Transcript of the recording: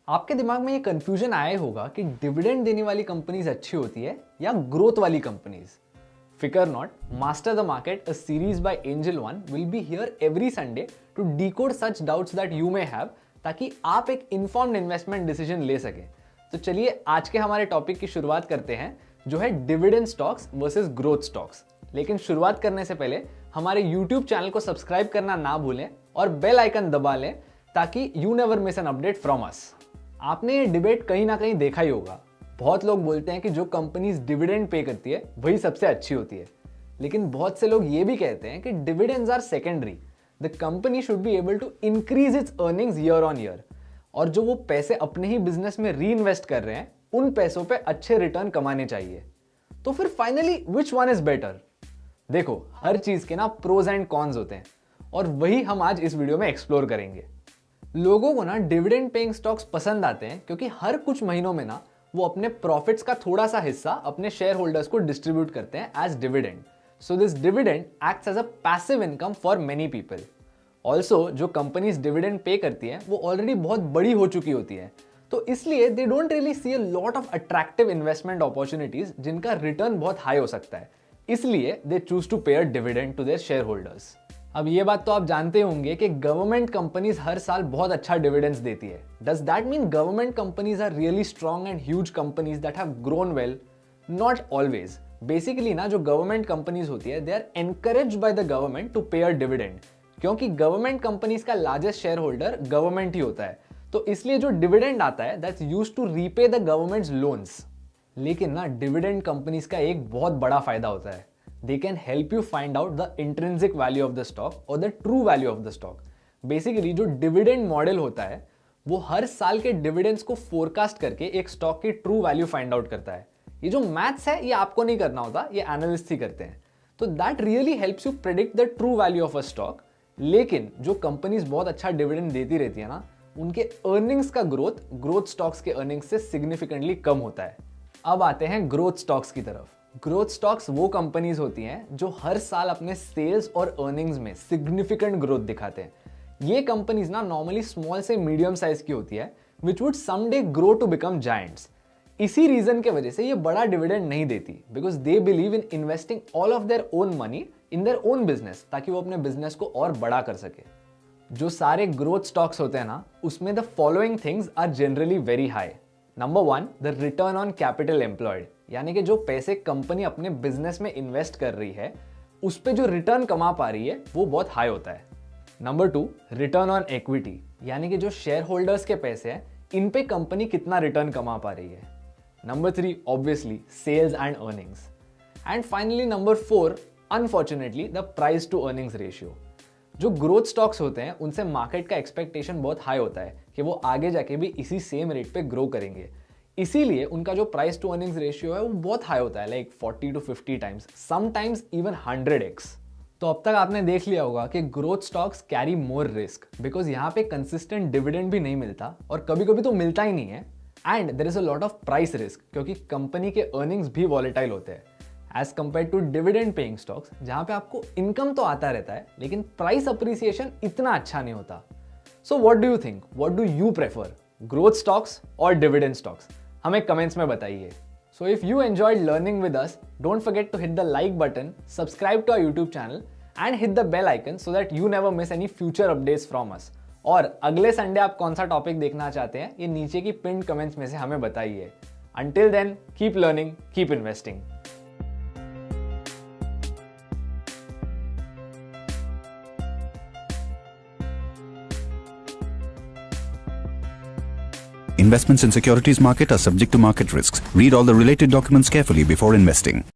आपके दिमाग में ये कंफ्यूजन आया होगा कि डिविडेंड देने वाली कंपनीज अच्छी होती है या ग्रोथ वाली कंपनीज। फिकर not, master the market, a series by Angel One will be here every Sunday to decode such doubts that you may have, ताकि आप एक इन्फॉर्म्ड इन्वेस्टमेंट डिसीजन ले सकें। तो चलिए आज के हमारे टॉपिक की शुरुआत करते हैं, जो है dividend stocks versus growth stocks. लेकिन शुरुआत करने से पहले हमारे YouTube चैनल को सब्सक्राइब करना ना भूलें और बेल आइकन दबा लें ताकि you never miss an update from us. आपने ये डिबेट कहीं ना कहीं देखा ही होगा। बहुत लोग बोलते हैं कि जो कंपनीज डिविडेंड पे करती है वही सबसे अच्छी होती है, लेकिन बहुत से लोग ये भी कहते हैं कि dividends are secondary. The company should be able to increase its earnings year on year, और जो वो पैसे अपने ही बिजनेस में री इन्वेस्ट कर रहे हैं उन पैसों पे अच्छे रिटर्न कमाने चाहिए। तो फिर finally which one is better? देखो, हर चीज के ना प्रोज एंड कॉन्स होते हैं और वही हम आज इस वीडियो में एक्सप्लोर करेंगे। लोगों को ना डिविडेंड पेइंग स्टॉक्स पसंद आते हैं क्योंकि हर कुछ महीनों में ना वो अपने प्रॉफिट्स का थोड़ा सा हिस्सा अपने शेयर होल्डर्स को डिस्ट्रीब्यूट करते हैं as dividend. So this dividend acts as a passive income for many people. Also जो कंपनीज डिविडेंड पे करती हैं वो ऑलरेडी बहुत बड़ी हो चुकी होती है, तो इसलिए they don't really see a lot of attractive investment opportunities जिनका रिटर्न बहुत हाई हो सकता है। इसलिए they choose to pay a dividend to their shareholders. अब ये बात तो आप जानते होंगे कि गवर्नमेंट कंपनीज हर साल बहुत अच्छा डिविडेंड्स देती है। Does that mean government companies are really strong and huge companies that have grown well? Not always. Basically ना जो गवर्नमेंट कंपनीज होती है they are encouraged by the government to pay a dividend, क्योंकि government companies का largest share holder government ही होता है। तो इसलिए जो डिविडेंड आता है that's used to repay the government's loans. लेकिन ना डिविडेंड कंपनीज का एक बहुत बड़ा फायदा होता है, they can help you find out the intrinsic value of the stock or the true value of the stock. Basically जो डिविडेंड मॉडल होता है वो हर साल के डिविडेंड्स को फोरकास्ट करके एक स्टॉक की ट्रू वैल्यू फाइंड आउट करता है। ये जो मैथ्स है ये आपको नहीं करना होता, ये एनालिस्ट ही करते हैं। तो that really helps you predict the true value of a stock. लेकिन जो कंपनीज बहुत अच्छा डिविडेंड देती रहती है ना, उनके अर्निंग्स का ग्रोथ स्टॉक्स के अर्निंग्स से सिग्निफिकेंटली कम होता है। अब आते हैं ग्रोथ स्टॉक्स की तरफ। ग्रोथ स्टॉक्स वो कंपनीज होती हैं जो हर साल अपने सेल्स और अर्निंग्स में सिग्निफिकेंट ग्रोथ दिखाते हैं। ये कंपनीज ना नॉर्मली स्मॉल से मीडियम साइज की होती है, which would someday grow to become giants. इसी रीजन के वजह से ये बड़ा डिविडेंड नहीं देती, because they believe in investing all of their own money in their own business, ताकि वो अपने बिजनेस को और बड़ा कर सके। जो सारे ग्रोथ स्टॉक्स होते हैं ना, उसमें the following things are generally very high. Number 1, the return on capital employed, यानी कि जो पैसे कंपनी अपने बिजनेस में इन्वेस्ट कर रही है उस पे जो रिटर्न कमा पा रही है वो बहुत हाई होता है। नंबर 2, रिटर्न ऑन इक्विटी, यानी कि जो शेयर होल्डर्स के पैसे हैं इन पे कंपनी कितना रिटर्न कमा पा रही है। Number 3, obviously sales and earnings. And finally number 4, unfortunately the price to earnings ratio. जो ग्रोथ स्टॉक्स होते हैं उनसे मार्केट का एक्सपेक्टेशन बहुत हाई होता है कि वो आगे जाके भी इसी सेम रेट पे ग्रो करेंगे, इसीलिए उनका जो प्राइस टू अर्निंग्स रेशियो है वो बहुत हाई होता है, like 40 to 50 times, sometimes even 100x। तो अब तक आपने देख लिया होगा कि growth stocks carry more risk, because यहाँ पे कंसिस्टेंट डिविडेंड भी नहीं मिलता और कभी कभी तो मिलता ही नहीं है। And there is a lot of price risk, क्योंकि कंपनी के अर्निंग्स भी वॉलेटाइल होते हैं as compare to dividend paying stocks, जहाँ पे आपको इनकम तो आता रहता है लेकिन प्राइस अप्रिसिएशन इतना अच्छा नहीं होता। So what do you think, what do you prefer, growth stocks और डिविडेंड स्टॉक्स? हमें कमेंट्स में बताइए। So if you enjoyed learning with us, don't forget to hit the like button, subscribe to our YouTube channel and hit the bell icon so that you never miss any future updates from us. और अगले Sunday आप कौन सा topic देखना चाहते हैं ये नीचे की पिन्ड कमेंट्स में से हमें बताइए। Until then, keep learning, keep investing. Investments in securities market are subject to market risks. Read all the related documents carefully before investing.